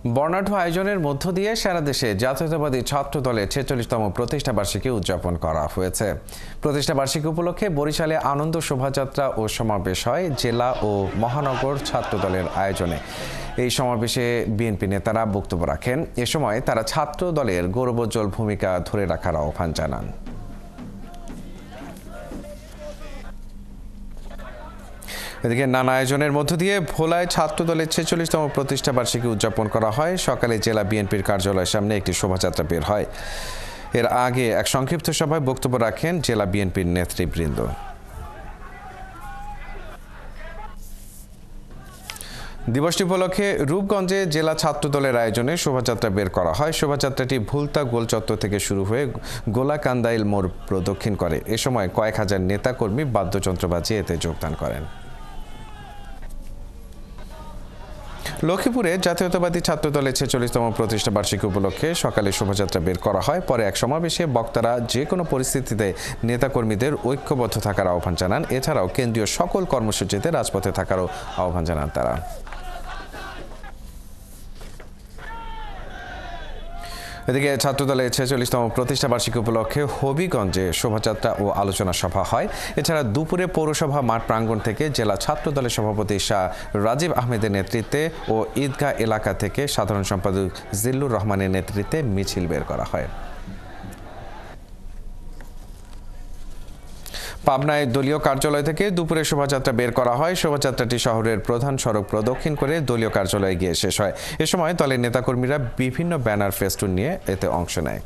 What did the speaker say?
বর্ণাঢ্য আয়োজনের মধ্য দিয়ে সারা দেশে জাতীয়তাবাদী ছাত্র দলের ৪৬তম প্রতিষ্ঠাবার্ষিকী উদযাপন করা হয়েছে। প্রতিষ্ঠাবার্ষিকী উপলক্ষে বরিশালে আনন্দ শোভাযাত্রা ও সমাবেশ হয় জেলা ও মহানগর ছাত্র দলের আয়োজনে। এই সমাবেশে বিএনপি নেতারা বক্তব্য রাখেন। এ সময় তারা ছাত্র দলের গৌরবোজ্জ্বল ভূমিকা ধরে রাখার আহ্বান জানান। এদিকে নানা আয়োজনের মধ্য দিয়ে ভোলায় ছাত্র দলের ৪৬তম প্রতিষ্ঠাবার্ষিকী উদযাপন করা হয়। সকালে জেলা বিএনপির কার্যালয়ের সামনে একটি শোভাযাত্রা বের হয়। এর আগে এক সংক্ষিপ্ত সভায় বক্তব্য রাখেন জেলা বিএনপির নেতৃবৃন্দ। দিবসটি উপলক্ষে রূপগঞ্জে জেলা ছাত্র দলের আয়োজনে শোভাযাত্রা বের করা হয়। শোভাযাত্রাটি ভুলতা গোলচত্বর থেকে শুরু হয়ে গোলাকান্দাইল মোড় প্রদক্ষিণ করে। এ সময় কয়েক হাজার নেতাকর্মী বাদ্যযন্ত্র বাজিয়ে এতে যোগদান করেন। লক্ষ্মীপুরে জাতীয়তাবাদী ছাত্র দলের ৪৬তম প্রতিষ্ঠাবার্ষিকী উপলক্ষে সকালে শোভাযাত্রা বের করা হয়। পরে এক সমাবেশে বক্তারা যে কোনো পরিস্থিতিতে নেতাকর্মীদের ঐক্যবদ্ধ থাকার আহ্বান জানান। এছাড়াও কেন্দ্রীয় সকল কর্মসূচিতে রাজপথে থাকারও আহ্বান জানান তারা। এদিকে ছাত্রদলের ৪৬তম প্রতিষ্ঠাবার্ষিকী উপলক্ষে হবিগঞ্জে শোভাযাত্রা ও আলোচনা সভা হয়। এছাড়া দুপুরে পৌরসভা মাঠ প্রাঙ্গণ থেকে জেলা ছাত্রদলের সভাপতি শাহ রাজীব আহমেদের নেতৃত্বে ও ঈদগাহ এলাকা থেকে সাধারণ সম্পাদক জিল্লুর রহমানের নেতৃত্বে মিছিল বের করা হয়। পাবনায় দলীয় কার্যালয় থেকে দুপুরে শোভাযাত্রা বের করা হয়। শোভাযাত্রাটি শহরের প্রধান সড়ক প্রদক্ষিণ করে দলীয় কার্যালয়ে গিয়ে শেষ হয়। এ সময় দলের নেতাকর্মীরা বিভিন্ন ব্যানার ফেস্টুন নিয়ে এতে অংশ নেয়।